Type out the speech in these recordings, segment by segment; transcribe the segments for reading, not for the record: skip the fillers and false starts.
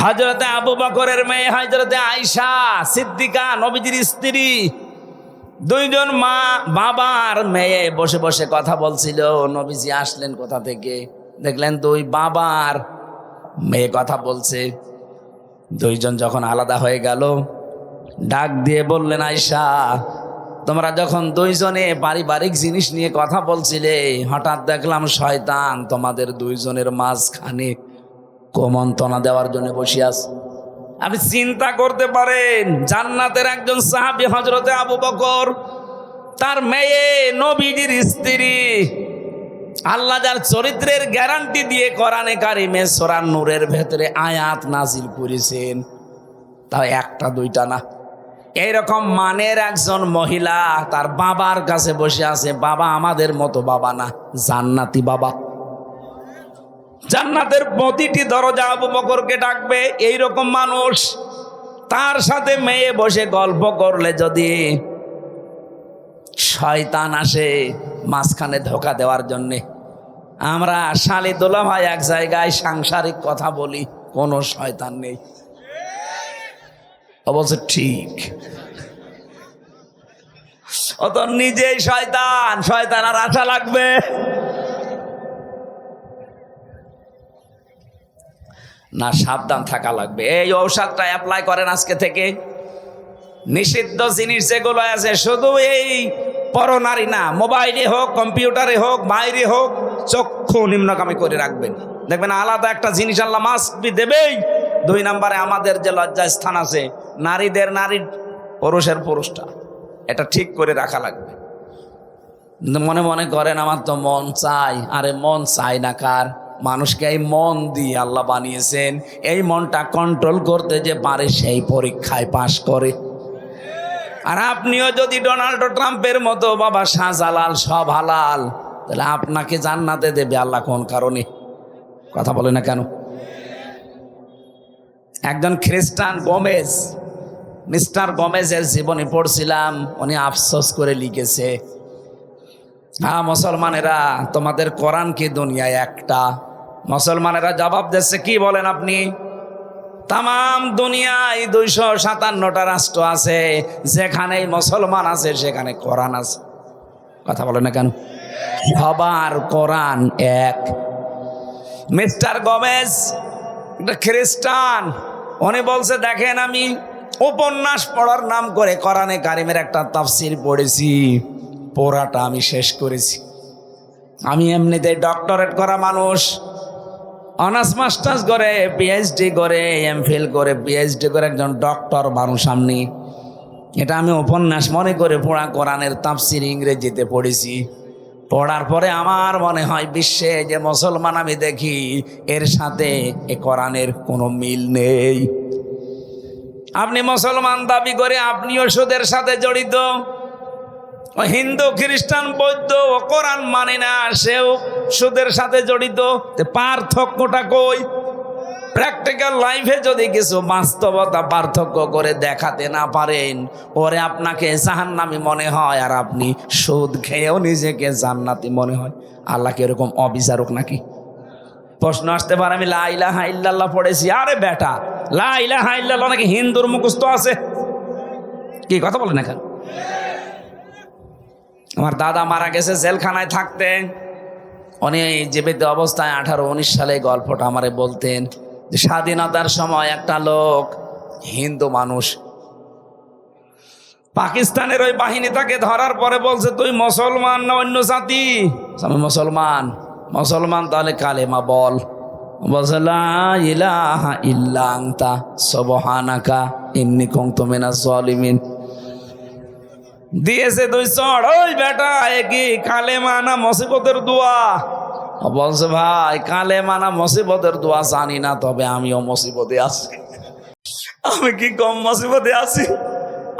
হযরতে আবু বকরের মেয়ে হযরতে আয়েশা সিদ্দিকা নবীজির স্ত্রী, দুইজন মা বাবার মেয়ে বসে বসে কথা বলছিল। নবীজি আসলেন কোথা থেকে, দেখলেন দুই বাবার মেয়ে কথা বলছে। দুইজন যখন আলাদা হয়ে গেল, ডাক দিয়ে বললেন, আয়েশা, তোমরা যখন দুইজনে পারিবারিক জিনিস নিয়ে কথা বলছিলে, হঠাৎ দেখলাম শয়তান তোমাদের দুইজনের মাঝখানে কুমন্ত্রণা দেওয়ার জন্য বসে আছে। আপনি চিন্তা করতে পারেন, জান্নাতের একজন সাহাবী হযরতে আবু বকর, তার মেয়ে নবীজির স্ত্রী, আল্লাহ যার চরিত্রের গ্যারান্টি দিয়ে কোরআনে কারিমে সূরা নূরের ভেতরে আয়াত নাজিল করেছেন, তাও একটা দুইটা না। এইরকম মানের একজন মহিলা তার বাবার কাছে বসে আছে। বাবা আমাদের মতো বাবা না, জান্নাতি বাবা। জান্নাতের প্রতিটি দরজা আবু বকরকে ডাকবে। এইরকম মানুষ, তার সাথে মেয়ে বসে গল্প করলে যদি শয়তান আসে মাঝখানে ধোঁকা দেওয়ার জন্যে। আমরা শালি দোলা ভাই এক জায়গায় সাংসারিক কথা বলি, কোনো শয়তান নেই। অবশ্য ঠিক, ও তো নিজেই শয়তান, শয়তান আর আশা লাগবে? না, সাবধান থাকা লাগবে। এই ঔষধটা অ্যাপ্লাই করেন আজকে থেকে। নিষিদ্ধ জিনিস যেগুলো আছে, শুধু এই পরনারী না, মোবাইলে হোক, কম্পিউটারে হোক, বাইরে হোক, চক্ষু নিম্নগামী করে রাখবেন। দেখবেন আলাদা একটা জিনিস আল্লাহ মাস্ক বি দেবেই। 2 নম্বরে আমাদের যে লজ্জা স্থান আছে, নারীদের নারী, পুরুষের পুরুষটা, এটা ঠিক করে রাখা লাগবে। মনে মনে করেন আমার তো মন চাই, আরে মন চাই না কার? মানুষকে এই মন দিয়ে আল্লাহ বানিয়েছেন। এই মনটা কন্ট্রোল করতে যে পারে সেই পরীক্ষায় পাশ করে। আর আপনিও যদি ডোনাল্ড ট্রাম্পের মতো বাবা শাহজালাল সব হালাল, তাহলে আপনাকে জান্নাতে দেবে আল্লাহ কোন কারণে? কথা বলে না কেন? একজন খ্রিস্টান গোমেজ, মিস্টার গোমেজের জীবনী পড়ছিলাম, উনি আফসোস করে লিখেছে, হ্যাঁ মুসলমানেরা, তোমাদের কোরআন কি দুনিয়ায় একটা? মুসলমানেরা জবাব দিচ্ছে, কি বলেন আপনি? তাম দুনিয়ায় 257টা রাষ্ট্র আছে, যেখানেই মুসলমান আছে সেখানে কোরআন আছে। কথা বলে না কেন? সবার কোরআন এক। মিস্টার গোমেজ একটা খ্রিস্টান, উনি বলছে, দেখেন আমি উপন্যাস পড়ার নাম করে কোরআনে কারিমের একটা তাফসীর পড়েছি, পড়াটা আমি শেষ করেছি। আমি এমনিতে ডক্টরেট করা মানুষ, অনার্স মাস্টার্স করে, পিএইচডি করে, এমফিল করে, পিএইচডি করে একজন ডক্টর মানুষ আমি। এটা আমি উপন্যাস মনে করে পড়া কোরআনের তাফসীর ইংরেজিতে পড়েছি। পড়ার পরে আমার মনে হয় বিশ্বে যে মুসলমান আমি দেখি, এর সাথে এ কোরআনের কোনো মিল নেই। আপনি মুসলমান দাবি করে আপনিও সুদের সাথে জড়িত, হিন্দু খ্রিস্টান বৌদ্ধ ও কোরআন মানে না, সেও সুদের সাথে জড়িত। পার্থক্যটা কই? প্র্যাকটিক্যাল লাইফে যদি কিছু বাস্তবতা পার্থক্য করে দেখাতে না পারেন, ওরে আপনাকে জাহান্নামী মনে হয়, আর আপনি সুদ খেয়েও নিজেকে জান্নাতি মনে হয়। আল্লাহ কি এরকম অবিচারক নাকি? প্রশ্ন আসতে পারে, আমি লা ইলাহা ইল্লাল্লাহ পড়েছি। আরে বেটা, লা ইলাহা ইল্লাল্লাহ নাকি হিন্দুর মুখস্থ আছে? কি কথা বলেন এখন? আমার দাদা মারা গেছে জেলখানায় থাকতে, উনি জীবিত অবস্থায় 18-19 সালে গল্পটা আমারে বলতেন যে স্বাধীনতার সময় একটা লোক, হিন্দু মানুষ, পাকিস্তানের ওই বাহিনী তাকে ধরার পরে বলছে, তুই মুসলমান না অন্য জাতি? আমি মুসলমান। মুসলমান, তাহলে কালেমা বল। বলছে, লা ইলাহা ইল্লা আনতা সুবহানাকা ইন্নী কুনতু মিনাজ জালিমিন। দিয়েছে 2 চড়। ওই বেটা, এ কি কালেমা না মুসিবতের দোয়া? বলছে, ভাই কালেমা না মুসিবতের দোয়া জানি না, তবে আমিও মুসিবতে আছি। আমি কি কম মুসিবতে আছি?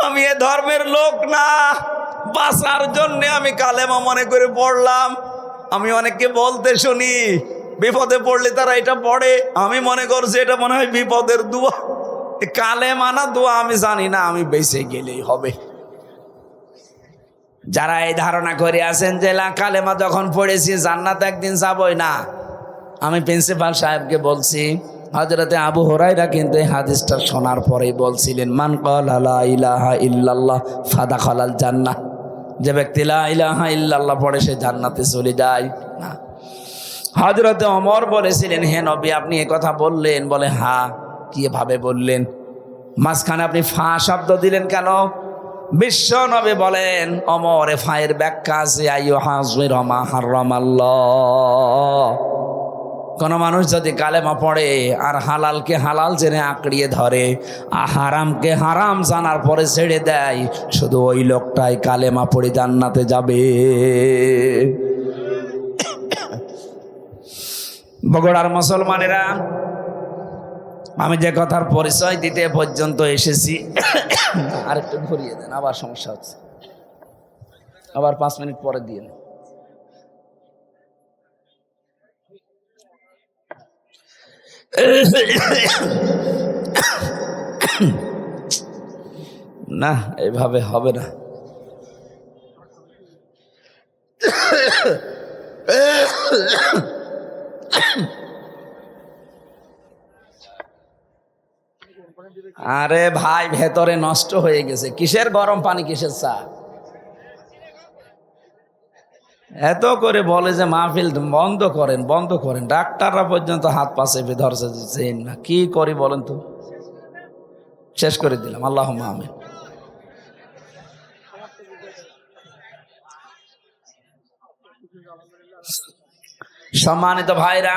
আমি এ ধর্মের লোক না, বাঁচার জন্য আমি কালেমা মনে করে পড়লাম। আমি অনেককে বলতে শুনি, বিপদে পড়লে তারা এটা পড়ে, আমি মনে করছি এটা মনে হয় বিপদের দোয়া। কালেমা না দোয়া আমি জানি না, আমি বেঁচে গেলেই হবে। যারা এই ধারণা করে আছেন যে কালেমা যখন পড়েছি জান্নাত একদিন যাবই না, আমি প্রিন্সিপাল সাহেবকে বলছি, হযরতে আবু হুরায়রা কিন্তু এই হাদিসটা শোনার পরেই বলছিলেন, মান ক্বালা লা ইলাহা ইল্লাল্লাহ ফাদাখালাল জান্নাহ, যে ব্যক্তি লা ইলাহা ইল্লাল্লাহ পড়ে সে জান্নাতে চলে যায় না। হযরতে ওমর বলেছিলেন, হে নবী আপনি এই কথা বললেন? বলে হ্যাঁ। কিভাবে বললেন? মাঝখানে আপনি ফা শব্দ দিলেন কেন? বিশ্ব নবী বলেন, ওমর এ ফায়ের ব্যাখ্যা আছে, আইয়ুহাযির মা হারামাল্লাহ। কোন মানুষ যদি কালেমা পড়ে আর হালালকে হালাল জেনে আঁকড়িয়ে ধরে, আর হারামকে হারাম জানার পরে ছেড়ে দেয়, শুধু ওই লোকটাই কালেমা পড়ে জান্নাতে যাবে। বগুড়ার মুসলমানেরা, আমি যে কথার পরিচয় দিতে পর্যন্ত এসেছি, আরেকটু ঘুরিয়ে দেন, আবার সমস্যা হচ্ছে, আবার 5 মিনিট পরে দিয়ে নেন। না, এভাবে হবে না। আরে ভাই, ভেতরে নষ্ট হয়ে গেছে। কিসের গরম পানি, কিসের চা? এত করে বলে যে মাহফিল বন্ধ করেন, বন্ধ করেন, ডাক্তাররা পর্যন্ত হাত পা চেপে ধরছে, দিচ্ছেন না। কি করি বলেন তো? শেষ করে দিলাম। আল্লাহুম্মা আমিন। সম্মানিত ভাইরা,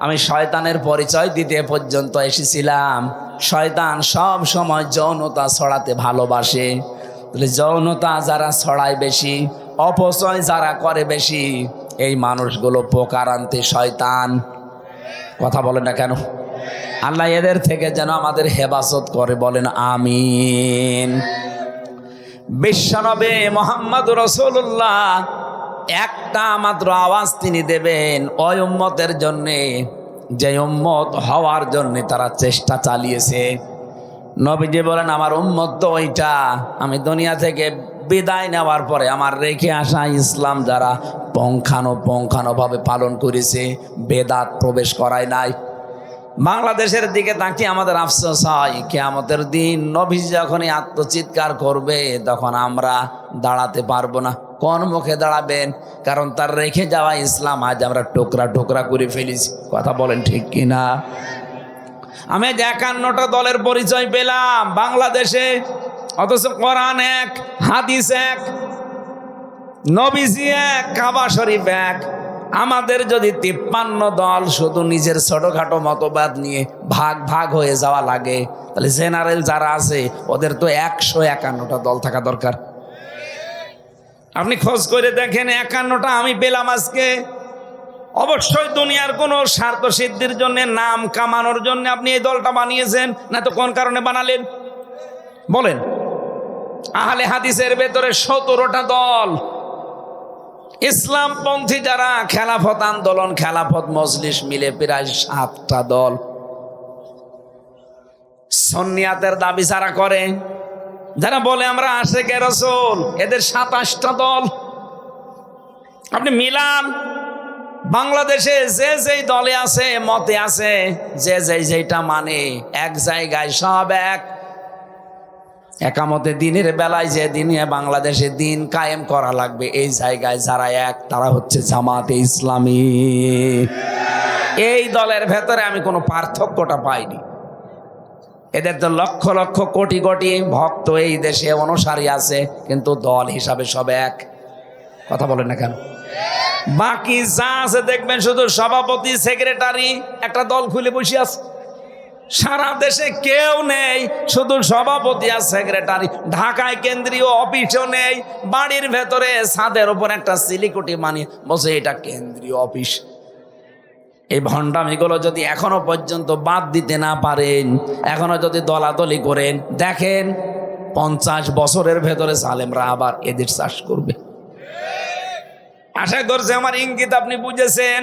আমি শয়তানের পরিচয় দিতে পর্যন্ত এসেছিলাম। শয়তান সব সময় যৌনতা ছড়াতে ভালোবাসে। যৌনতা যারা ছড়ায় বেশি, অপচয় যারা করে বেশি, এই মানুষগুলো পোকারান্তে শয়তান। কথা বলেন না কেন? আল্লাহ এদের থেকে যেন আমাদের হেফাজত করে, বলেন আমিন। বিশ্বনবী মুহাম্মদুর রাসূলুল্লাহ একটা মাত্র আওয়াজ তিনি দেবেন ওই উম্মতের জন্যে, যে উম্মত হওয়ার জন্যে তারা চেষ্টা চালিয়েছে। নবীজি বলেন, আমার উম্মত তো ওইটা, আমি দুনিয়া থেকে বিদায় নেওয়ার পরে আমার রেখে আসা ইসলাম যারা পঙ্খানুপুঙ্খানুভাবে পালন করেছে, বেদাত প্রবেশ করায় নাই। বাংলাদেশের দিকে তাকিয়ে আমাদের আফসোস হয়, কিয়ামতের দিন নবী যখনই আত্মচিৎকার করবে তখন আমরা দাঁড়াতে পারবো না। কোন মুখে দাঁড়াবেন? কারণ তার রেখে যাওয়া ইসলাম আজ আমরা টুকরা টুকরা করে ফেলেছি। কথা বলেন ঠিক কিনা? আমি 51টা দলের পরিচয় পেলাম বাংলাদেশে, অথচ কোরআন এক, হাদিস এক, নবীজি এক, কাবা শরীফ এক। আমাদের যদি 53 দল শুধু নিজের ছোটখাটো মতবাদ নিয়ে ভাগ ভাগ হয়ে যাওয়া লাগে, তাহলে জেনারেল যারা আছে ওদের তো 151টা দল থাকা দরকার। আপনি খোঁজ করে দেখেন, 51টা আমি পেলাম আজকে। অবশ্যই দুনিয়ার কোনো স্বার্থ সিদ্ধির জন্য, নাম কামানোর জন্য আপনি এই দলটা বানিয়েছেন, না তো কোন কারণে বানালেন বলেন? আহলে হাদিসের ভেতরে 17টা দল। ইসলামপন্থী যারা, খেলাফত আন্দোলন, খেলাফত মজলিস মিলে প্রায় 7টা দল। সুন্নিয়াতের দাবি যারা করে, যারা বলে আমরা আশিকে রাসূল, এদের 27টা দল। আপনি মিলান, বাংলাদেশে যে যেই দলে আছে, মতে আছে, যে যেইটা মানে, এক জায়গায় সব এক। একামতে দিনের বেলায় যে দিনে বাংলাদেশে দিন কায়েম করা লাগবে, এই জায়গায় যারা এক, তারা হচ্ছে জামাতে ইসলামী। এই দলের ভেতরে আমি কোনো পার্থক্যটা পাইনি। এদের তো লক্ষ লক্ষ কোটি কোটি ভক্ত এই দেশে, অনুসারী আছে, কিন্তু দল হিসাবে সব এক। কথা বলেন না কেন? বাকি যা আছে দেখবেন শুধু সভাপতি, সেক্রেটারি, একটা দল খুলে বসে আছে। সারা দেশে কেউ নেই, শুধু সভাপতি আর সেক্রেটারি। ঢাকায় কেন্দ্রীয় অফিসও নেই, বাড়ির ভেতরে ছাদের উপর একটা সিলিকুটি মানিয়ে বসে, এটা কেন্দ্রীয় অফিস। এই ভণ্ডামিগুলো যদি এখনো পর্যন্ত বাদ দিতে না পারেন, এখনো যদি দলাদলি করেন, দেখেন 50 বছরের ভেতরে জালেমরা আবার এদের চাষ করবে। আশা করছি আমার ইঙ্গিত আপনি বুঝেছেন।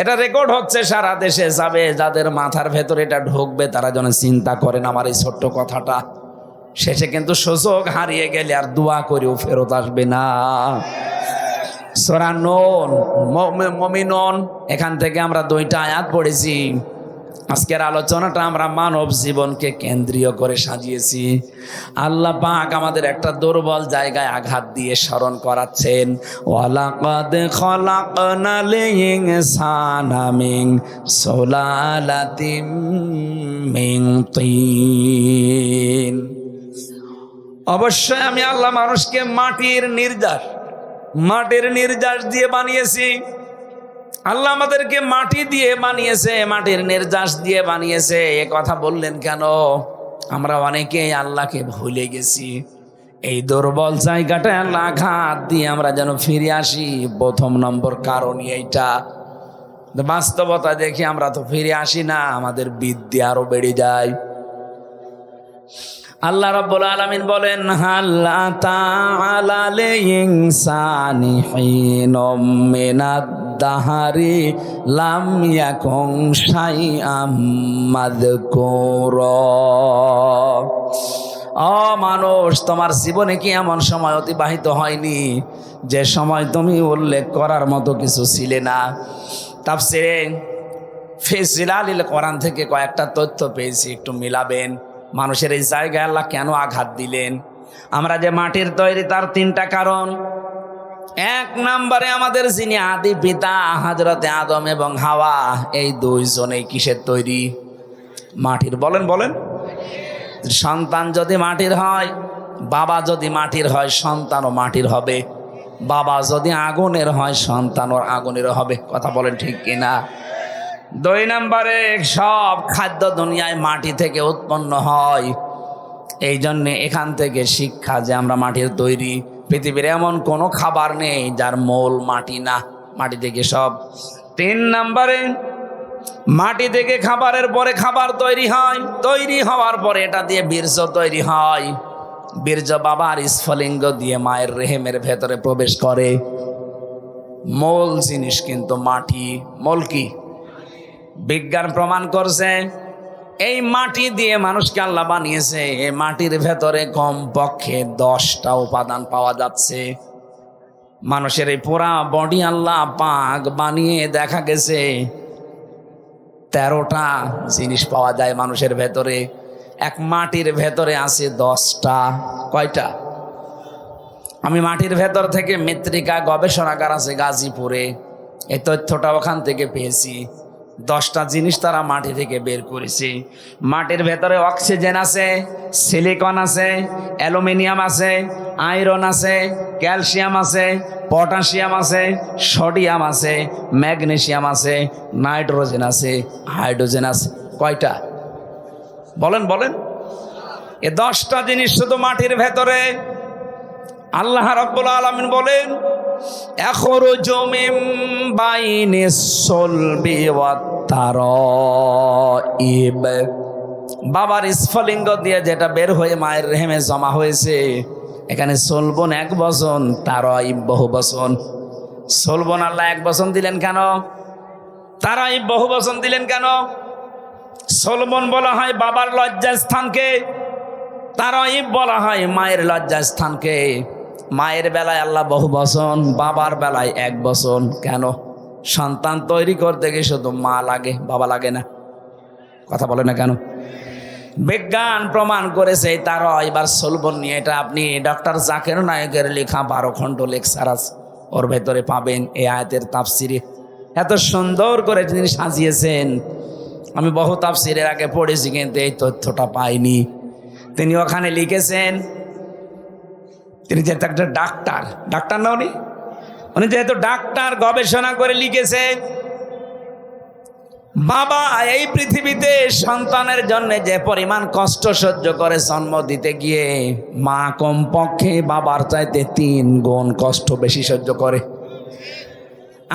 এটা রেকর্ড হচ্ছে, সারা দেশে যাবে। যাদের মাথার ভেতরে এটা ঢুকবে তারা যেন চিন্তা করেন আমার এই ছোট্ট কথাটা। শেষে কিন্তু সুযোগ হারিয়ে গেলে আর দোয়া করেও ফেরত আসবে না। সূরা নূন, মুমিনুন, এখান থেকে আমরা 2টা আয়াত পড়েছি। আজকের আলোচনাটা আমরা মানব জীবনকে কেন্দ্রীয় করে সাজিয়েছি। আল্লাহ পাক আমাদের একটা দুর্বল জায়গায় আঘাত দিয়ে স্মরণ করাচ্ছেন, ওয়ালাকাদ খলাকনাল ইনসানা মিন সুলালাতিম মিন তিন। অবশ্যই আমি আল্লাহ মানুষকে মাটির নির্যাস দিয়ে বানিয়েছি। আল্লাহ আমাদেরকে মাটি দিয়ে বানিয়েছে, মাটির নির্যাস দিয়ে বানিয়েছে। এ কথা বললেন কেন? আমরা অনেকেই আল্লাহকে ভুলে গেছি। এই দুর্বল জায়গাটায় আল্লাহ আঘাত দিয়ে আমরা যেন ফিরে আসি, প্রথম নম্বর কারণই এইটা। বাস্তবতা দেখি আমরা তো ফিরে আসি না, আমাদের বিদ্যা আরো বেড়ে যায়। আল্লাহ রাব্বুল আলামিন বলেন, হাল আতা আলাল ইনসানি হিনুম মিনাদ দাহারি লাম ইয়াকুন শাইআম মাযকুরা। ও মানুষ, তোমার জীবনে কি এমন সময় অতিবাহিত হয়নি যে সময় তুমি উল্লেখ করার মতো কিছু ছিলে না? তাফসীরে ফি জিলালিল কোরআন থেকে কয়েকটা তথ্য পেয়েছি, একটু মিলাবেন। মানুষের এই জায়গায় আল্লাহ কেন আঘাত দিলেন? আমরা যে মাটির তৈরি, তার তিনটা কারণ। এক নম্বরে আমাদের যিনি আদি পিতা হযরতে আদম এবং হাওয়া, এই দুইজনেই কিসের তৈরি? মাটির। বলেন বলেন। সন্তান যদি মাটির হয়, বাবা যদি মাটির হয়, সন্তানও মাটির হবে। বাবা যদি আগুনের হয়, সন্তানও আগুনের হবে। কথা বলেন ঠিক কিনা? দুই নম্বরে সব খাদ্য দুনিয়ায় মাটি থেকে উৎপন্ন হয়। এই জন্যে এখান থেকে শিক্ষা যে আমরা মাটির তৈরি। পৃথিবীর এমন কোনো খাবার নেই যার মূল মাটি না, মাটি থেকে সব। তিন নম্বরে মাটি থেকে খাবারের পরে খাবার তৈরি হয়, তৈরি হওয়ার পরে এটা দিয়ে বীর্য তৈরি হয়। বীর্য বাবার স্ফলিঙ্গ দিয়ে মায়ের রেহেমের ভেতরে প্রবেশ করে। মূল জিনিস কিন্তু মাটি। মূল কি? বিজ্ঞান প্রমাণ করছে এই মাটি দিয়ে মানুষকে আল্লাহ বানিয়েছে। এই মাটির ভেতরে কমপক্ষে 10টা উপাদান পাওয়া যাচ্ছে। মানুষের এই পুরা বডি আল্লাহ পাক বানিয়ে দেখা গেছে 13টা জিনিস পাওয়া যায় মানুষের ভেতরে। এক মাটির ভেতরে আছে 10টা। কয়টা? আমি মাটির ভেতর থেকে মৃত্তিকা গবেষণাগার আছে গাজীপুরে, এই তথ্যটা ওখান থেকে পেয়েছি। 10টা জিনিস তারা মাটি থেকে বের করেছে। মাটির ভেতরে অক্সিজেন আছে, সিলিকন আছে, অ্যালুমিনিয়াম আছে, আয়রন আছে, ক্যালসিয়াম আছে, পটাশিয়াম আছে, সোডিয়াম আছে, ম্যাগনেসিয়াম আছে, নাইট্রোজেন আছে, হাইড্রোজেন আছে। কয়টা? বলেন বলেন। এ 10টা জিনিস শুধু মাটির ভেতরে। আল্লাহ রাব্বুল আলামিন বলেন, ইয়াখরুজু মিন বাইনিস সুলবি ওয়াত তারাইব। বাবার স্ফলিঙ্গ দিয়ে যেটা বের হয়ে মায়ের রেহেমে জমা হয়েছে, এখানে সলবন 1 বচন, তারাইব বহু বচন। সলবন আল্লাহ 1 বচন দিলেন কেন? তারাইব বহু বচন দিলেন কেন? সলবন বলা হয় বাবার লজ্জাস্থানকে, তারাইব বলা হয় মায়ের লজ্জাস্থানকে। মায়ের বেলায় আল্লাহ বহু বচন, বাবার বেলায় 1 বচন। কেন? সন্তান তৈরি করতে গিয়ে শুধু মা লাগে, বাবা লাগে না। কথা বলে না কেন? বিজ্ঞান প্রমাণ করেছে তারা। এবার সলবন নিয়ে এটা আপনি ডক্টর জাকির নায়েকের লেখা 12 খণ্ড লেকচার আছে, ওর ভেতরে পাবেন। এই আয়াতের তাফসিরে এত সুন্দর করে তিনি সাজিয়েছেন। আমি বহু তাফসিরের আগে পড়েছি, কিন্তু এই তথ্যটা পাইনি। তিনি ওখানে লিখেছেন, তিনি যেহেতু একটা ডাক্তার না, উনি যেহেতু ডাক্তার, গবেষণা করে লিখেছে, বাবা এই পৃথিবীতে সন্তানের জন্য যে পরিমাণ কষ্ট সহ্য করে জন্ম দিতে গিয়ে, মা কমপক্ষে বাবার চাইতে 3 গুণ কষ্ট বেশি সহ্য করে।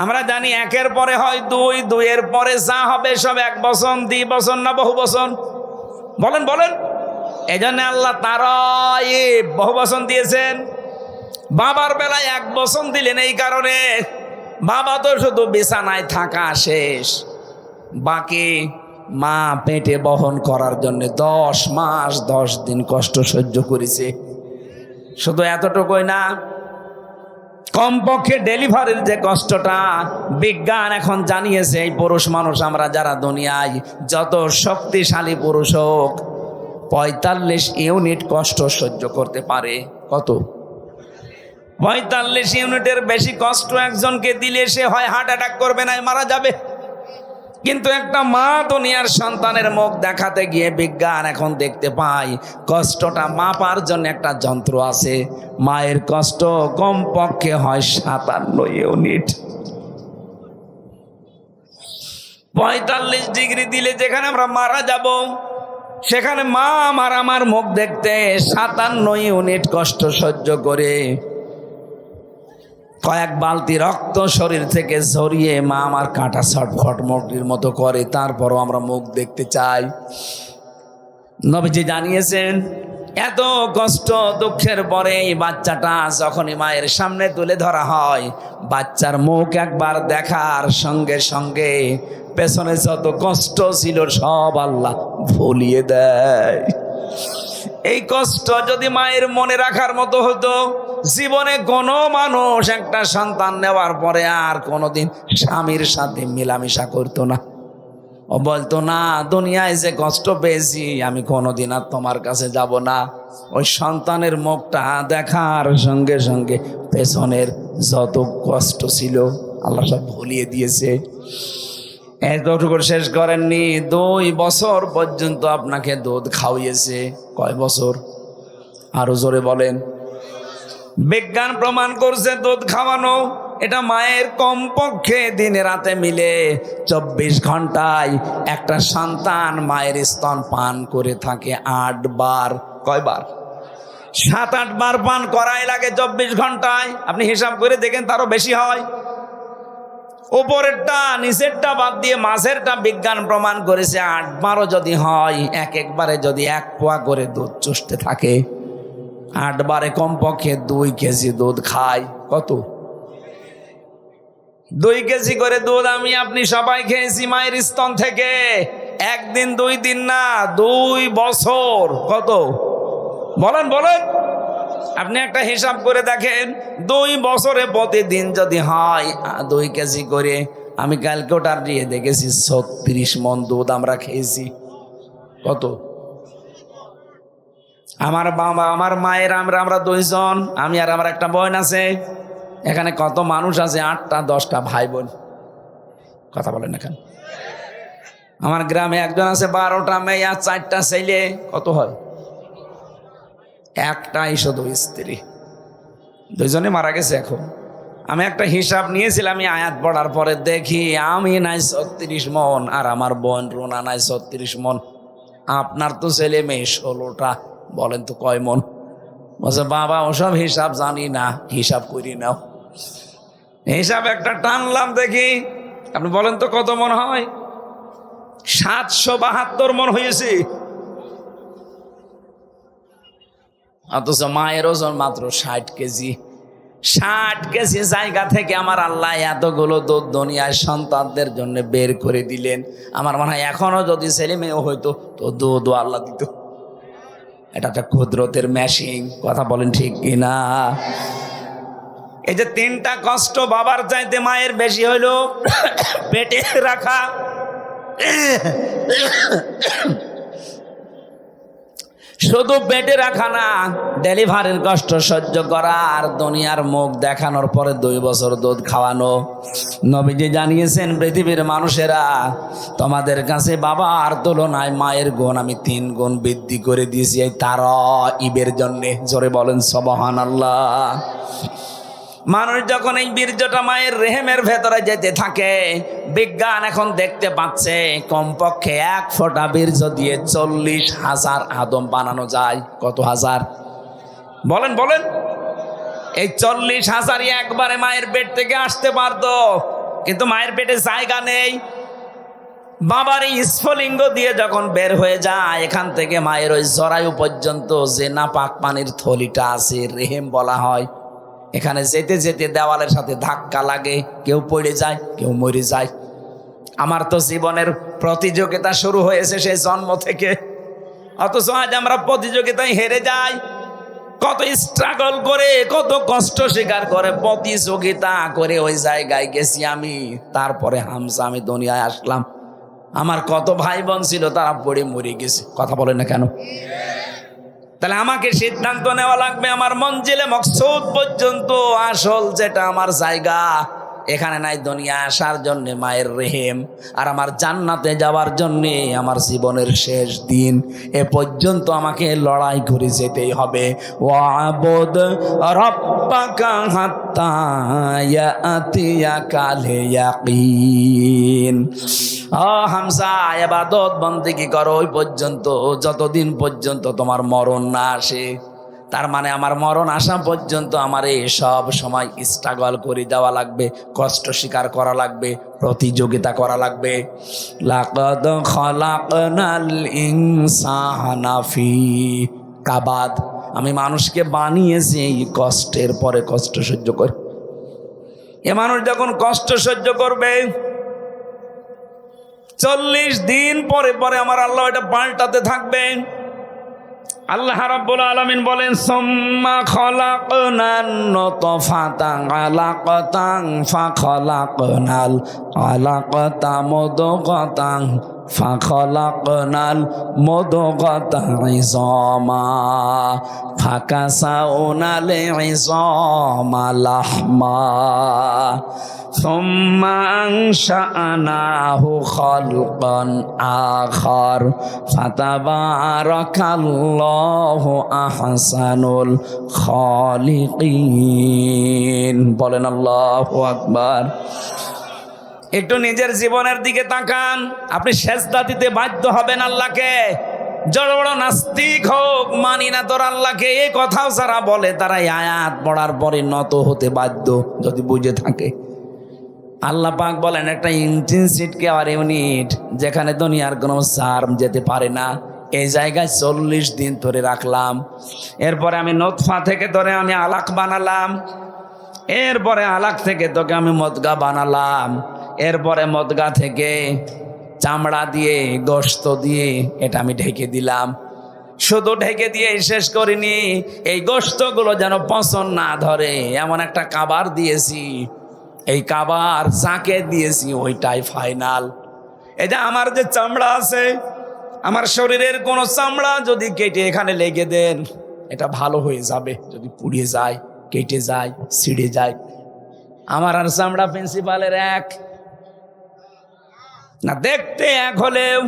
আমরা জানি 1-এর পরে হয় 2, 2-এর পরে যা হবে সব 1 বচন, 2 বচন না বহু বচন? বলেন বলেন। এই জন্য আল্লাহ তারাইব বহু বচন দিয়েছেন। বাবার বেলায় 1 বচন দিলেন এই কারণে, বাবা তো শুধু বিছানায় থাকা শেষ, বাকি মা পেটে বহন করার জন্য 10 মাস 10 দিন কষ্ট সহ্য করেছে। শুধু এতটুকুই না, কমপক্ষে ডেলিভারির যে কষ্টটা বিজ্ঞান এখন জানিয়েছে, এই পুরুষ মানুষ আমরা যারা দুনিয়ায় যত শক্তিশালী পুরুষ হোক 45 ইউনিট কষ্ট সহ্য করতে পারে। কত? 45 ইউনিটের বেশি কষ্ট একজনকে দিলে সে হয় হার্ট অ্যাটাক করবে, না মারা যাবে। কিন্তু একটা মা দুনিয়ার সন্তানের মুখ দেখাতে গিয়ে বিজ্ঞান এখন দেখতে পায় কষ্টটা মাপার জন্য একটা যন্ত্র আছে। মায়ের কষ্ট কমপক্ষে হয় 57 ইউনিট। 45 ডিগ্রি দিলে যেখানে আমরা মারা যাব, সেখানে মা আমার মুখ দেখতে 57 ইউনিট কষ্ট সহ্য করে কয়েক বালতি রক্ত শরীর থেকে ঝরিয়ে মা আমার কাঁটা ছটফট মুরগির মতো করে, তারপরও আমরা মুখ দেখতে চাই। নবীজি জানিয়েছেন এত কষ্ট দুঃখের পরে এই বাচ্চাটা যখনই মায়ের সামনে তুলে ধরা হয়, বাচ্চার মুখ একবার দেখার সঙ্গে সঙ্গে পেছনে যত কষ্ট ছিল সব আল্লাহ ভুলিয়ে দেয়। এই কষ্ট যদি মায়ের মনে রাখার মতো হতো, জীবনে কোনো মানুষ একটা সন্তান নেওয়ার পরে আর কোনোদিন স্বামীর সাথে মেলামেশা করতো না। ও বলতো না, দুনিয়ায় যে কষ্ট পেয়েছি আমি কোনোদিন আর তোমার কাছে যাব না। ওই সন্তানের মুখটা দেখার সঙ্গে সঙ্গে পেছনের যত কষ্ট ছিল আল্লাহ সব ভুলিয়ে দিয়েছে। এতটুকু শেষ করেননি, 2 বছর পর্যন্ত আপনাকে দুধ খাওয়িয়েছে। কয় বছর? আরো জোরে বলেন। বিজ্ঞান প্রমাণ করছে দুধ খাওয়ানো এটা মায়ের কমপক্ষে দিনে রাতে মিলে 24 ঘন্টায় একটা সন্তান মায়ের স্তন পান করে থাকে 8 বার। কয়বার? 7-8 বার পান করাই লাগে 24 ঘন্টায়। আপনি হিসাব করে দেখেন, তারও বেশি হয়। উপরেরটা নিচেরটা বাদ দিয়ে মাঝেরটা বিজ্ঞান প্রমাণ করেছে 8 বারও যদি হয়, একবারে যদি 1 পোয়া করে দুধ চুষতে থাকে, 8 বারে কমপক্ষে 2 কেজি দুধ খায়। কত? 2 কেজি করে দুধ আমি আপনি সবাই খেয়েছি মায়ের স্তন থেকে। 1 দিন 2 দিন না, 2 বছর। কত? বলেন বলেন। আপনি একটা হিসাব করে দেখেন, 2 বছরে প্রতিদিন যদি হয় 2 কেজি করে, আমি ক্যালকুলেটর দিয়ে দেখেছি 36 মণ দুধ আমরা খেয়েছি। কত? আমার বাবা আমার মায়ের আমরা 2 জন, আমি আর আমার একটা বোন আছে। এখানে কত মানুষ আছে? 8টা 10টা ভাই বোন। কথা বলেন এখানে। আমার গ্রামে একজন আছে 12টা মেয়ে আর 4টা ছেলে। কত হয়? একটাই শুধু স্ত্রী, 2 জনে মারা গেছে। এখন আমি একটা হিসাব নিয়েছিলাম, আমি আয়াত পড়ার পরে দেখি আমি নাই 36 মণ আর আমার বোন রোনা নাই 36 মণ। আপনার তো ছেলে মেয়ে 16টা, বলেন তো কয় মণ? বলছে বাবা ওসব হিসাব জানি না, হিসাব করি নাও। হিসাব একটা টানলাম, দেখি আপনি বলেন তো কত মণ হয়? 772 মণ হয়েছে। অথচ মায়ের ওজন মাত্র 60 কেজি। 60 কেজি জায়গা থেকে আমার আল্লাহ এতগুলো দুধ দুনিয়ায় সন্তানদের জন্য বের করে দিলেন। আমার মনে হয় এখনো যদি ছেলে মেয়ে হইতো তো দুধও আল্লাহ দিত। এটা একটা কুদরতের মেশিন। কথা বলেন ঠিক কিনা? এই যে 3টা কষ্ট বাবার চাইতে মায়ের বেশি হইলো, পেটে রাখা, শুধু পেটে রাখা না, ডেলিভারির কষ্ট সহ্য করা, আর দুনিয়ার মুখ দেখানোর পরে 2 বছর দুধ খাওয়ানো। নবীজি জানিয়েছেন পৃথিবীর মানুষেরা, তোমাদের কাছে বাবার তুলনায় মায়ের গুণ আমি 3 গুণ বৃদ্ধি করে দিয়েছি এই তারঈবের জন্যে। জোরে বলেন সুবহানাল্লাহ। মানুষ যখন এই বীর্যটা মায়ের রেহেমের ভেতরে যেতে থাকে, বিজ্ঞান এখন দেখতে পাচ্ছে কমপক্ষে 1 ফোঁটা বীর্য দিয়ে 40,000 আদম বানানো যায়। কত হাজার? বলেন বলেন। এই 40,000ই একবারে মায়ের পেট থেকে আসতে পারতো, কিন্তু মায়ের পেটে জায়গা নেই। বাবার এই স্ফলিঙ্গ দিয়ে যখন বের হয়ে যায়, এখান থেকে মায়ের ওই জরায়ু পর্যন্ত যে নাপাক পানির থলিটা আছে, রেহেম বলা হয়, এখানে যেতে যেতে দেওয়ালের সাথে ধাক্কা লাগে, কেউ পড়ে যায়, কেউ মরে যায়। আমার তো জীবনের প্রতিযোগিতা শুরু হয়েছে সেই জন্ম থেকে, অথচ আজ আমরা প্রতিযোগিতায় হেরে যাই। কত স্ট্রাগল করে, কত কষ্ট স্বীকার করে, প্রতিযোগিতা করে ওই জায়গায় গেছি আমি। তারপরে হামজা আমি দুনিয়ায় আসলাম। আমার কত ভাই বোন ছিল, তারা পড়ে মরে গেছে। কথা বলেন না কেন? তাহলে আমাকে সিদ্ধান্ত নেওয়া লাগবে আমার মঞ্জিলে মকসুদ পর্যন্ত, আসল যেটা আমার জায়গা এখানে নাই। দুনিয়া আসার জন্য মায়ের রেহেম, আর আমার জান্নাতে যাওয়ার জন্য আমার জীবনের শেষ দিন এ পর্যন্ত আমাকে লড়াই করে যেতেই হবে। ওয়াবুদ রাব্বাকা হাত্তা ইয়াতিয়াকাল ইয়াকিন। হামজা, ইবাদত বন্দেগী করো ওই পর্যন্ত, যতদিন পর্যন্ত তোমার মরণ না আসে। তার মানে আমার মরণ আসা পর্যন্ত আমার এই সব সময় স্ট্রাগল করে যাওয়া লাগবে, কষ্ট স্বীকার করা লাগবে, প্রতিযোগিতা করা লাগবে। লাকাদ খালাকনাল ইনসানা ফি কাবাদ। আমি মানুষকে বানিয়েছি এই কষ্টের পরে কষ্ট সহ্য করে। এ মানুষ যখন কষ্ট সহ্য করবে 40 দিন পরে পরে আমার আল্লাহ এটা পাল্টাতে থাকবে। আল্লাহ রাব্বুল আলামিন বলেন, সুম্মা খালাকনান নুতফাতা আলাকাতান ফাখালাকনাল আলাকাতা মুদগাতান ফাখালাকনাল মুদগাতা ইযামা ফাকাসাউনাল ইযামা লাহমা সুম্মা আনশাআনাহু খালকান আখার ফাতাবারাকাল্লাহু আহসানুল খালিকিন। বলেন আল্লাহু আকবার। একটু নিজের জীবনের দিকে তাকান। আপনি সেজদা দিতে বাধ্য হবেন আল্লাহকে। বড় বড় নাস্তিক হোক, মানি না তোর আল্লাহকে, এই কথাও যারা বলে তারা আয়াত পড়ার পরে নত হতে বাধ্য, যদি বুঝে থাকে। আল্লাহ পাক বলেন একটা ইন্টেনসিভ কেয়ার ইউনিট যেখানে দুনিয়ার কোনো সার্ম যেতে পারে না, এই জায়গায় 40 দিন ধরে রাখলাম। এরপরে আমি নতফা থেকে ধরে আমি আলাক বানালাম, এরপরে আলাক থেকে তোকে আমি মদগা বানালাম, এরপরে মদগা থেকে চামড়া দিয়ে গোশত দিয়ে এটা আমি ঢেকে দিলাম। শুধু ঢেকে দিয়ে শেষ করিনি, এই গোশতগুলো যেন পচন না ধরে এমন একটা কাবার দিয়েছি। এই কাবার যাকে দিয়েছি ওইটাই ফাইনাল। এটা আমার যে চামড়া আছে, আমার শরীরের কোনো চামড়া যদি কেটে এখানে লেগে দেন, এটা ভালো হয়ে যাবে। যদি পুড়িয়ে যায়, কেটে যায়, ছিঁড়ে যায়, আমার আর চামড়া প্রিন্সিপালের এক না। দেখতে এক হলেও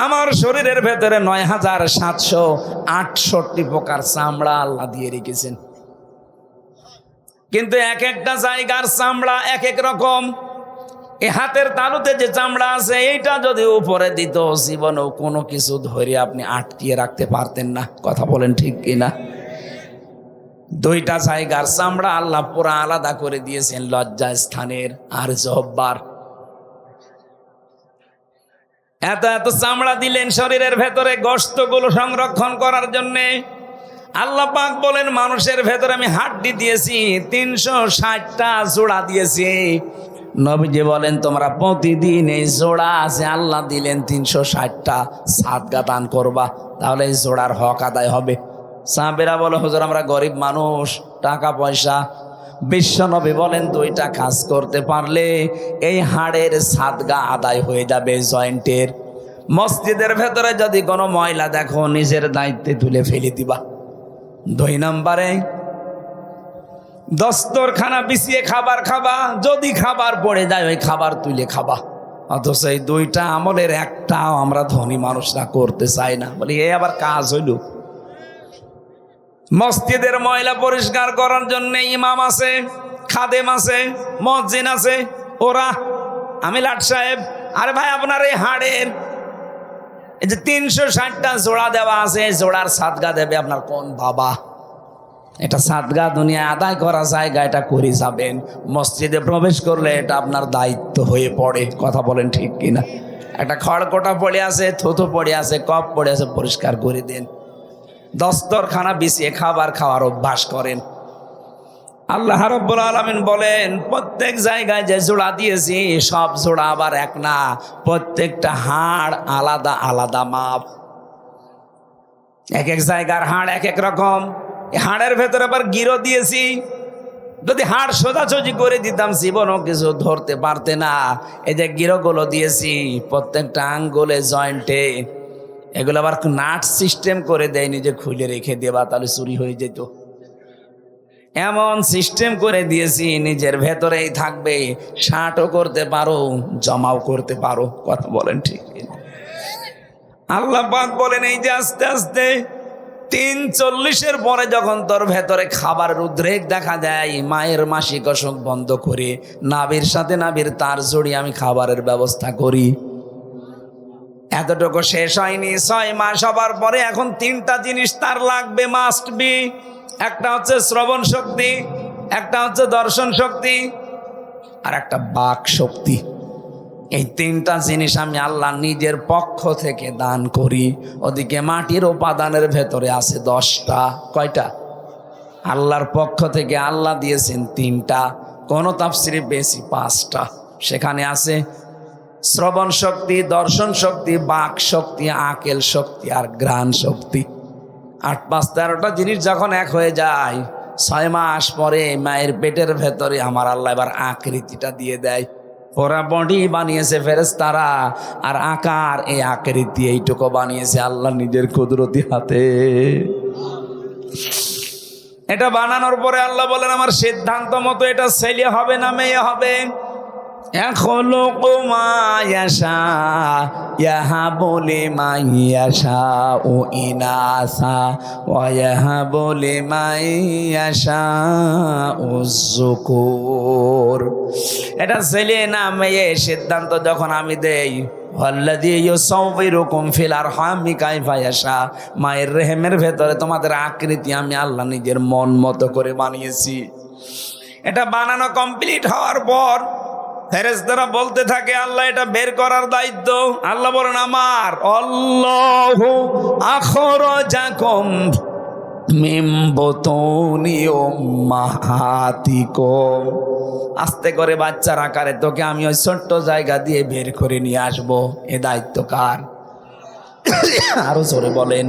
আমার শরীরের ভেতরে ৯৭৬৮ প্রকার চামড়া আল্লাহ দিয়ে রেখেছেন। কিন্তু এক একটা জায়গার চামড়া এক এক রকম। এই হাতের তালুতে যে চামড়া আছে, এইটা যদি উপরে দিত, জীবনেও কোনো কিছু ধরে আপনি আটকিয়ে রাখতে পারতেন না। কথা বলেন ঠিক কিনা? দুইটা জায়গার চামড়া আল্লাহ পুরা আলাদা করে দিয়েছেন, লজ্জা স্থানের আর জহ্বার। এত এত চামড়া দিলেন শরীরের ভেতরে গোশতগুলো সংরক্ষণ করার জন্যে। আল্লাহ পাক বলেন মানুষের ভেতরে আমি হাড্ডি দিয়েছি 360টা জোড়া দিয়েছি। নবীজি বলেন তোমরা প্রতিদিন এই জোড়া আছে আল্লাহ দিলেন 360টা সাদকা দান করবা, তাহলে এই জোড়ার হক আদায় হবে। সাহাবেরা বলে হুজুর আমরা গরিব মানুষ, টাকা পয়সা। বিশ্ব নবী বলেন 2টা কাজ করতে পারলে এই হাড়ের সাদকা আদায় হয়ে যাবে জয়েন্টের। মসজিদের ভেতরে যদি কোনো ময়লা দেখো, নিজের দায়িত্বে তুলে ফেলে দিবা। 2 নম্বরে দস্তরখানা বিছিয়ে খাবার খাবা, যদি খাবার পড়ে যায় ওই খাবার তুলে খাবা। অথচ এই 2টা আমলের একটাও আমরা ধনী মানুষরা করতে চাই না। বলি এ আবার কাজ হইল? মসজিদের ময়লা পরিষ্কার করার জন্য ইমাম আছে, খাদেম আছে, মুয়াজ্জিন আছে, ওরা আমি লাট সাহেব। আরে ভাই আপনার এই হাড়ের এই যে 360টা জোড়া দেওয়া আছে, জোড়ার সাদগা দেবে আপনার কোন বাবা? এটা সাদগা দুনিয়ায় আদায় করা জায়গা, এটা করে যাবেন। মসজিদে প্রবেশ করলে এটা আপনার দায়িত্ব হয়ে পড়ে। কথা বলেন ঠিক কিনা? একটা খড়কোটা পড়ে আছে, থুথু পড়ে আছে, কপ পড়ে আছে, পরিষ্কার করে দেন। দস্তরখানা বিছিয়ে খাবার খাওয়ার অভ্যাস করেন। আল্লাহ রাব্বুল আলামিন বলেন প্রত্যেক জায়গায় যে জোড়া দিয়েছি সব জোড়া আবার এক না, প্রত্যেকটা হাড় আলাদা আলাদা মাপ। এক এক জায়গার হাড় এক এক রকম। হাড়ের ভেতরে আবার গিরো দিয়েছি। যদি হাড় সোজাসুজি করে দিতাম জীবনও কিছু ধরতে পারতে না। এই যে গিরোগুলো দিয়েছি প্রত্যেকটা আঙ্গুলে, জয়েন্টে, এগুলো আবার নাট সিস্টেম করে দেয়নি যে খুলে রেখে দেবা, তাহলে চুরি হয়ে যেত। এমন সিস্টেম করে দিয়েছি নিজের ভেতরেই থাকবে, শার্টও করতে পারো, জমাও করতে পারো। কথা বলেন ঠিক? আল্লাহ পাক বলেন এই যে আস্তে আস্তে ৩:৪০ পরে যখন তোর ভেতরে খাবারের উদ্রেক দেখা দেয়, মায়ের মাসিক অসুখ বন্ধ করে নাভির সাথে নাভির তার জড়িয়ে আমি খাবারের ব্যবস্থা করি। এতটুকু শেষ হয়নি, ৬ মাস হবার পরে এখন ৩টা জিনিস তার লাগবে, মাস্ট বি। একটা হচ্ছে শ্রবণ শক্তি, একটা হচ্ছে দর্শন শক্তি, আর একটা বাক শক্তি। এই 3টা জিনিস আমি আল্লাহ নিজের পক্ষ থেকে দান করি। ওদিকে মাটির উপাদানের ভেতরে আছে 10টা। কয়টা? আল্লাহর পক্ষ থেকে আল্লাহ দিয়েছেন 3টা, কোন তাফসিরে বেশি 5টা। সেখানে আছে শ্রবণ শক্তি, দর্শন শক্তি, বাক শক্তি, আকেল শক্তি আর ঘ্রাণ শক্তি। 8, 5, 13টা জিনিস যখন এক হয়ে যায়, 6 মাস পরে মায়ের পেটের ভেতরে আমার আল্লাহ এবার আকৃতিটা দিয়ে দেয়। ওরা বডি বানিয়েছে ফেরেশতারা, আর আকার, এই আকৃতি এইটুকু বানিয়েছে আল্লাহ নিজের কুদরতি হাতে। এটা বানানোর পরে আল্লাহ বলেন আমার সিদ্ধান্ত মতো এটা ছেলে হবে না মেয়ে হবে। এটা ছেলে না মেয়ে সিদ্ধান্ত যখন আমি দেই, মায়ের রেহেমের ভেতরে তোমাদের আকৃতি আমি আল্লাহ নিজের মন মতো করে বানিয়েছি। এটা বানানো কমপ্লিট হওয়ার পর ফেরেশতারা বলতে থাকে আল্লাহ এটা বের করার দায়িত্ব। আল্লাহ বলেন আমার আল্লাহু আখরাজাকুম মিন বুতুনি উম্মাহাতিকুম। আস্তে করে বাচ্চার আকারে তোকে আমি ওই ছোট্ট জায়গা দিয়ে বের করে নিয়ে আসবো। এ দায়িত্ব কার? আরো জোরে বলেন।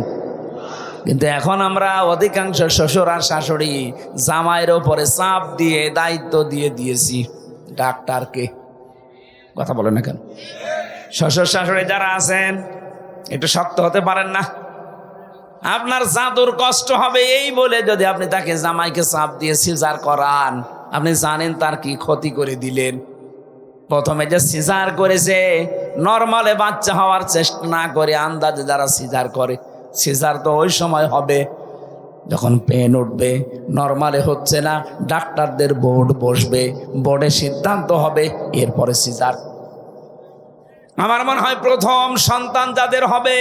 কিন্তু এখন আমরা অধিকাংশ শ্বশুর আর শাশুড়ি জামাইয়ের ওপরে চাপ দিয়ে দায়িত্ব দিয়ে দিয়েছি ডাক্তারকে। কথা বলেন না কেন? শ্বশুর শাশুড়ি যারা আছেন একটু শক্ত হতে পারেন না? আপনার জাদুর কষ্ট হবে এই বলে যদি আপনি তাকে জামাইকে চাপ দিয়ে সিজার করান, আপনি জানেন তার কি ক্ষতি করে দিলেন। প্রথমে যে সিজার করেছে, নরমালে বাচ্চা হওয়ার চেষ্টা না করে আন্দাজে যারা সিজার করে, সিজার তো ওই সময় হবে যখন পেন উঠবে, নরমালে হচ্ছে না, ডাক্তারদের বোর্ড বসবে, বোর্ডে সিদ্ধান্ত হবে, এরপরে সিজার। আমার মনে হয় প্রথম সন্তান যাদের হবে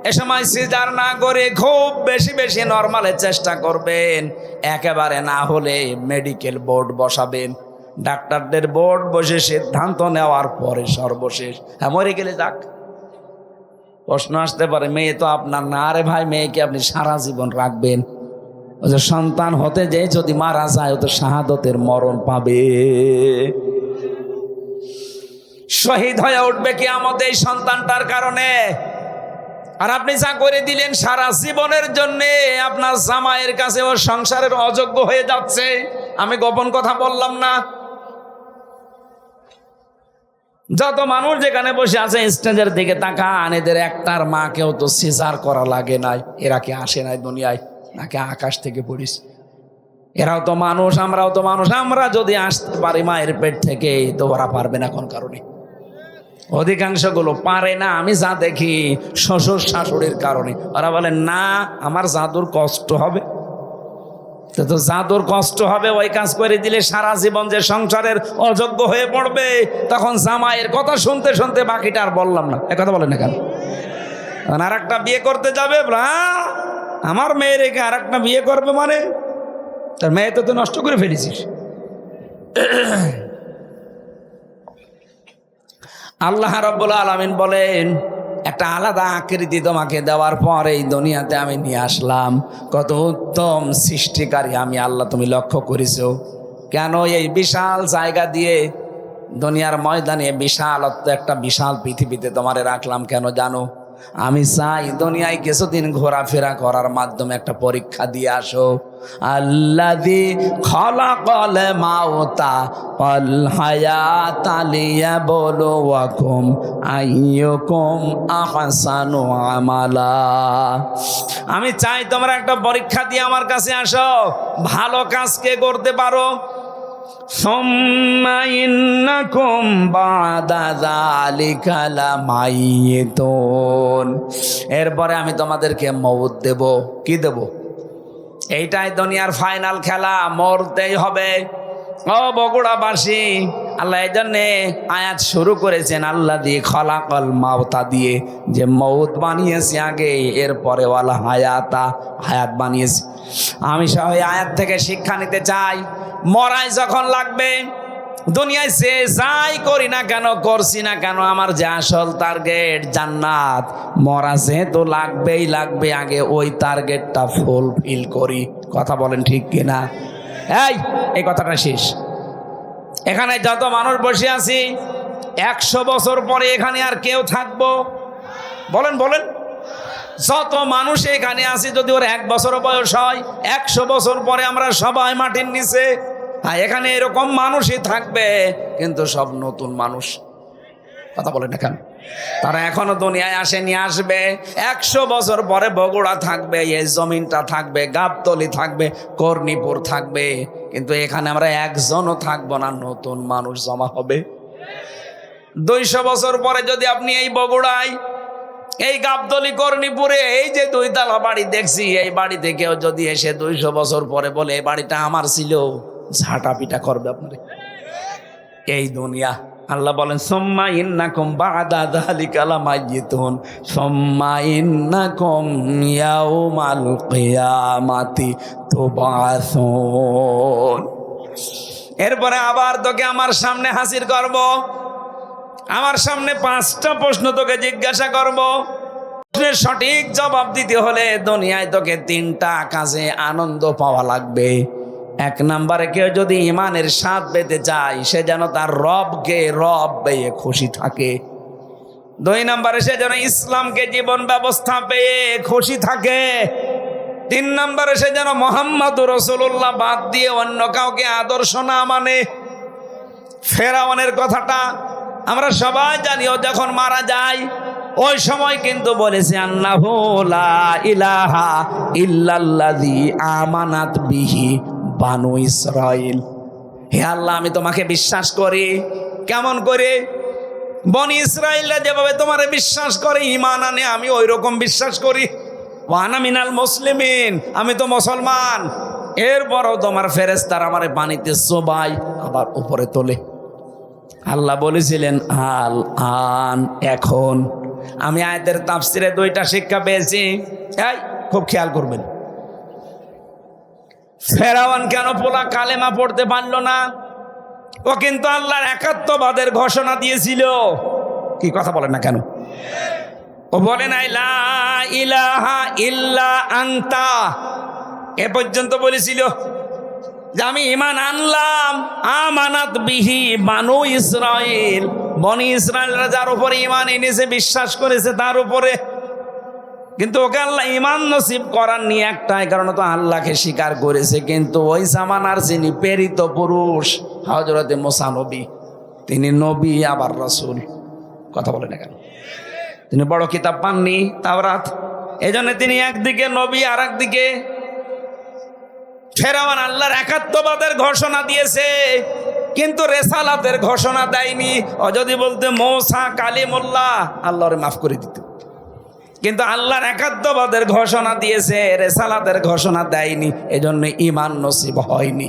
এ সময় সিজার না করে খুব বেশি বেশি নরমালে চেষ্টা করবেন। একেবারে না হলে মেডিকেল বোর্ড বসাবেন, ডাক্তারদের বোর্ড বসে সিদ্ধান্ত নেওয়ার পরে সর্বশেষ। হ্যাঁ, মরে গেলে যাক। প্রশ্ন আসতে পারে মেয়ে তো আপনার না। আরে ভাই, মেয়েকে আপনি সারা জীবন রাখবেন। ও যে সন্তান হতে যে যদি মারা যায় ও তো শাহাদতের মরণ পাবে, শহীদ হয়ে উঠবে কিয়ামতে এই সন্তানটার কারণে। আর আপনি যা করে দিলেন সারা জীবনের জন্যে আপনার জামাইয়ের কাছে ও সংসারের অযোগ্য হয়ে যাচ্ছে। আমি গোপন কথা বললাম না। যত মানুষ যেখানে বসে আছে স্টেজের দিকে তাকান, এদের একটার মাকেও তো সিজার করা লাগে নাই। এরা কি আসে নাই দুনিয়ায় নাকি আকাশ থেকে পড়িস? এরাও তো মানুষ, আমরাও তো মানুষ। আমরা যদি আসতে পারি মায়ের পেট থেকে, তো ওরা পারবে না কোন কারণে? অধিকাংশ গুলো পারে না। আমি যা দেখি শ্বশুর শাশুড়ির কারণে। ওরা বলে না আমার জাদুর কষ্ট হবে। তো জাদুর কষ্ট হবে, ওই কাজ করে দিলে সারা জীবন যে সংসারের অযোগ্য হয়ে পড়বে। তখন জামাইয়ের কথা শুনতে শুনতে বাকিটা আর বললাম না। এ কথা বলেন না কেন? আর একটা বিয়ে করতে যাবে, আমার মেয়ে রেখে আর একটা বিয়ে করবে মানে তার মেয়ে তো নষ্ট করে ফেলেছিস। আল্লাহ রাব্বুল আলামিন বলেন একটা আলাদা আকৃতি তোমাকে দেওয়ার পর এই দুনিয়াতে আমি নিয়ে আসলাম। কত উত্তম সৃষ্টিকারী আমি আল্লাহ, তুমি লক্ষ্য করেছো? কেন এই বিশাল জায়গা দিয়ে দুনিয়ার ময়দানে বিশালত্ব একটা বিশাল পৃথিবীতে তোমারে রাখলাম কেন জানো? আমি চাই দুনিয়ায় কিছুদিন ঘোরাফেরা করার মাধ্যমে একটা পরীক্ষা দিয়ে আসো। আল্লাযী খালাকাল মাউতা ওয়াল হায়াতা লিয়াবলুয়াকুম আইয়ুকুম আহসানু আমালা। আমি চাই তোমরা একটা পরীক্ষা দিয়ে আমার কাছে আসো, ভালো কাজ কে করতে পারো। সুম্মা ইন্নাকুম বাদা যালিকা লামাইয়িতুন, এরপরে আমি তোমাদেরকে মওত দেব। কি দেব? এইটাই দুনিয়ার ফাইনাল খেলা, মরতেই হবে। ও বগুড়াবাসী, আল্লাহ এই জন্যে আয়াত শুরু করেছেন আল্লাযী খালাকাল মাউতা দিয়ে, যে মৌত বানিয়েছি আগে, এরপরে ওয়াল হায়াতা, হায়াত বানিয়েছি। আমি সব এই আয়াত থেকে শিক্ষা নিতে চাই। মরাই যখন লাগবে, দুনিয়ায় যে যাই করি না কেন, করছি না কেন, আমার যে আসল টার্গেট জান্নাত, মরা যেহেতু লাগবেই লাগবে, আগে ওই টার্গেটটা ফুলফিল করি। কথা বলেন ঠিক কিনা? এই কথাটা শেষ। এখানে যত মানুষ বসে আছি, 100 বছর পরে এখানে আর কেউ থাকবো? বলেন বলেন। যত মানুষ এখানে আছি, যদি ওর 1 বছর বয়স হয়, 100 বছর পরে আমরা সবাই মাটির নিচে। এখানে এরকম মানুষই থাকবে, কিন্তু সব নতুন মানুষ। কথা বলেন না কেন? তারা এখনো দুনিয়ায় আসেনি, আসবে। 100 বছর পরে বগুড়া থাকবে, এই জমিনটা থাকবে, গাবতলী থাকবে, কর্ণীপুর থাকবে, কিন্তু এখানে আমরা একজনও থাকবো না, নতুন মানুষ জমা হবে। 200 বছর পরে যদি আপনি এই বগুড়ায়, এই গাবতলী, কর্ণীপুরে এই যে 2 তলা বাড়ি দেখছি, এই বাড়ি থেকেও যদি এসে 200 বছর পরে বলে এই বাড়িটা আমার ছিল, ঝাঁটা পিটা করবে আপনারে। এই দুনিয়া। আল্লাহ বলেন সুম্মা ইন্নাকুম বাদা যালিকা লামাইয়িতুন সুম্মা ইন্নাকুম ইয়াউমাল কিয়ামাতি তুবআসুন। এরপরে আবার তোকে আমার সামনে হাজির করব, আমার সামনে 5টা প্রশ্ন তোকে জিজ্ঞাসা করব। প্রশ্নের সঠিক জবাব দিতে হলে দুনিয়ায় তোকে 3টা কাজে আনন্দ পাওয়া লাগবে। 1 নম্বরে, কেউ যদি ইমানের স্বাদ পেতে চায়, সে যেন তার রবকে রব পেয়ে খুশি থাকে। 2 নম্বরে, সে যেন ইসলামকে জীবন ব্যবস্থা পেয়ে খুশি থাকে। 3 নম্বরে, সে যেন মুহাম্মদুর রাসূলুল্লাহ বাদ দিয়ে অন্য কাউকে আদর্শ না মানে। ফেরাউনের কথাটা আমরা সবাই জানি, ও যখন মারা যায় ওই সময় কিন্তু বলেছে আন্নাহু লা ইলাহা ইল্লাল্লাযী আমানাত বিহি বানু ইসরাইল। হে আল্লাহ, আমি তোমাকে বিশ্বাস করি। কেমন করে? বনি ইসরাইলরা যেভাবে তোমারে বিশ্বাস করে, ঈমান আনে, আমি ওই রকম বিশ্বাস করি। ওয়ানা মিনাল মুসলিমিন, আমি তো মুসলমান। এরপরও তোমার ফেরেশতারা আমারে পানিতে চোবাই, আবার উপরে তোলে। আল্লাহ বলেছিলেন আল আন, এখন। আমি আয়াতের তাফসিরে 2টা শিক্ষা পেয়েছি, খুব খেয়াল করবেন। ফেরাউন কেন পোলা কালেমা পড়তে পারল না? ও কিন্তু আল্লাহর একাত্মবাদের ঘোষণা দিয়েছিল। কি কথা বলেন না কেন? ও বলে নাই লা ইলাহা ইল্লা আনতা, এ পর্যন্ত বলেছিল যে আমি ঈমান আনলাম। আমানাত বিহি বানু ইসরাইল, বনি ইসরাইলরা যার উপরে ঈমান এনেছে, বিশ্বাস করেছে তার উপরে। কিন্তু ওকে আল্লাহ ঈমান নসিব করাননি একটাই কারণ, তো আল্লাহকে স্বীকার করেছে। কিন্তু ওই জামানার যিনি প্রেরিত পুরুষ হযরতে মুসা নবী, তিনি নবী আবার রাসূল। কথা বলে না কেন? তিনি বড় কিতাব পাননি, তাওরাত। এই জন্য তিনি একদিকে নবী, আর একদিকে ফেরাউন আল্লাহর একাত্মবাদের ঘোষণা দিয়েছে, কিন্তু রেসালাতের ঘোষণা দেয়নি। ও যদি বলতে মূসা কালিমুল্লাহ, আল্লাহরে মাফ করে দিত। কিন্তু আল্লাহর একাত্মবাদের ঘোষণা দিয়েছে, রেসালাতের ঘোষণা দেয়নি, এজন্য ঈমান নসিব হয়নি।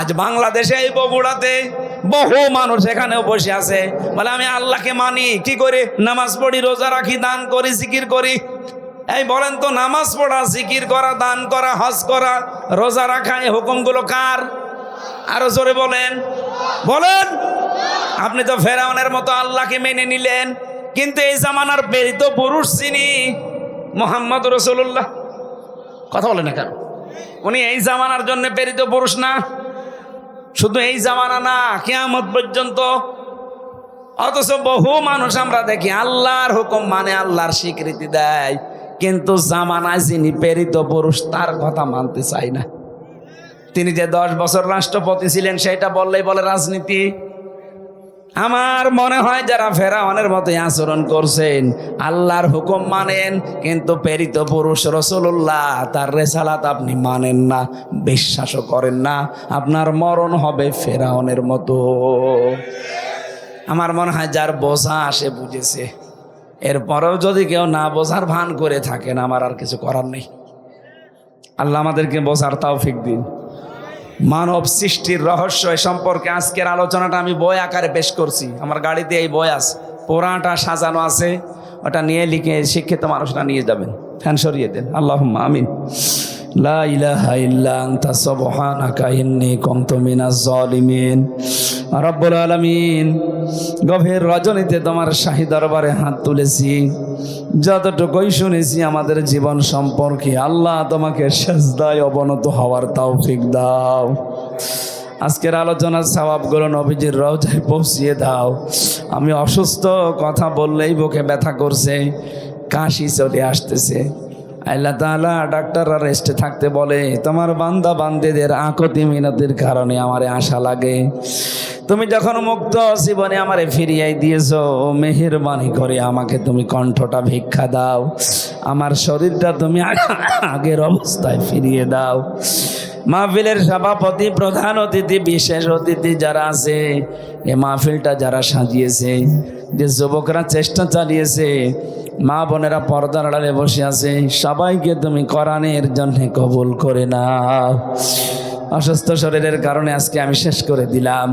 আজ বাংলাদেশে এই বগুড়াতে বহু মানুষ এখানেও বসে আছে, বলে আমি আল্লাহকে মানি। কি করে? নামাজ পড়ি, রোজা রাখি, দান করি, জিকির করি। এই বলেন তো, নামাজ পড়া, জিকির করা, দান করা, হজ করা, রোজা রাখা, এই হুকুমগুলো কার? আরো জোরে বলেন, বলেন। আপনি তো ফেরাউনের মতো আল্লাহকে মেনে নিলেন, কিন্তু এই জামানার প্রেরিত পুরুষ যিনি মুহাম্মদ রাসূলুল্লাহ, কথা বলেন না কেন? উনি এই জামানার জন্য প্রেরিত পুরুষ না। শুধু এই জামানা না, কিয়ামত পর্যন্ত অথচ বহু মানুষ আমরা দেখি আল্লাহর হুকুম মানে আল্লাহর স্বীকৃতি দেয়, কিন্তু জামানায় যিনি প্রেরিত পুরুষ তার কথা মানতে চায় না। তিনি যে 10 বছর রাষ্ট্রপতি ছিলেন সেটা বললেই বলে রাজনীতি। আমার মনে হয় যারা ফেরাউনের মতোই আচরণ করছেন, আল্লাহর হুকুম মানেন কিন্তু প্রেরিত পুরুষ রাসূলুল্লাহ তার রেসালাত আপনি মানেন না, বিশ্বাসও করেন না, আপনার মরণ হবে ফেরাউনের মতো। আমার মনে হয় যার বোঝা সে বুঝেছে। এরপরেও যদি কেউ না বোঝার ভান করে থাকেন, আমার আর কিছু করার নেই। আল্লাহ আমাদেরকে বোঝার তৌফিক দিন। মানব সৃষ্টির রহস্য এ সম্পর্কে আজকের আলোচনাটা আমি বই আকারে পেশ করছি। আমার গাড়িতে এই বই আছে, পুরাটা সাজানো আছে, ওটা নিয়ে লিখে শিক্ষিত মানুষরা নিয়ে যাবেন। ফ্যান সরিয়ে দেন। আল্লাহুম্মা আমিন। লা ইলাহা ইল্লা আনতা সুবহানাকা ইন্নী কুনতু মিনাজ জালিমিন। রব্বুল আলামিন, গভীর রজনীতে তোমার শাহী দরবারে হাত তুলেছি, যতটুকুই শুনেছি আমাদের জীবন সম্পর্কে আল্লাহ তোমাকে সিজদায় অবনত হওয়ার তৌফিক দাও। আজকের আলোচনার সওয়াবগুলো নবীজির রওজায় পৌঁছিয়ে দাও। আমি অসুস্থ, কথা বললেই বুকে ব্যথা করছে, কাশি চলে আসতেছে। আল্লাহ তাআলা ডাক্তাররা রেস্টে থাকতে বলে, তোমার বান্দা বান্দিদের আকতি মিনতির কারণে আমারে আশা লাগে। তুমি যখন মুক্ত জীবনে আমারে ফিরিয়ে দিয়েছো, মেহেরবানি করে আমাকে তুমি কণ্ঠটা ভিক্ষা দাও, আমার শরীরটা তুমি আগের অবস্থায় ফিরিয়ে দাও। মাহফিলের সভাপতি, প্রধান অতিথি, বিশেষ অতিথি যারা আছে, এ মাহফিলটা যারা সাজিয়েছে, যে যুবকরা চেষ্টা চালিয়েছে, মা বোনেরা পর্দার আড়ালে বসে আছে, সবাইকে তুমি কোরআনের জন্য কবুল করে নাও। অসুস্থ শরীরের কারণে আজকে আমি শেষ করে দিলাম।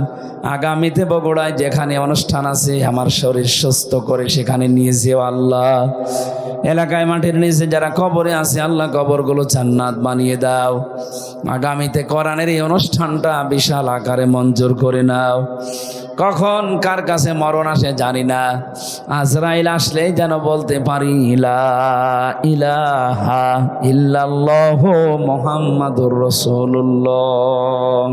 আগামীতে বগুড়ায় যেখানে অনুষ্ঠান আছে আমার শরীর সুস্থ করে সেখানে নিয়ে যেও আল্লাহ। এলাকায় মাটির নিচে যারা কবরে আছে আল্লাহ কবরগুলো জান্নাত বানিয়ে দাও। আগামীতে কোরআনের এই অনুষ্ঠানটা বিশাল আকারে মঞ্জুর করে নাও। কখন কার কাছে মরণ আসে জানি না, আজরাইল আসলেই যেন বলতে পারি লা ইলাহা ইল্লাল্লাহু মুহাম্মাদুর রাসূলুল্লাহ।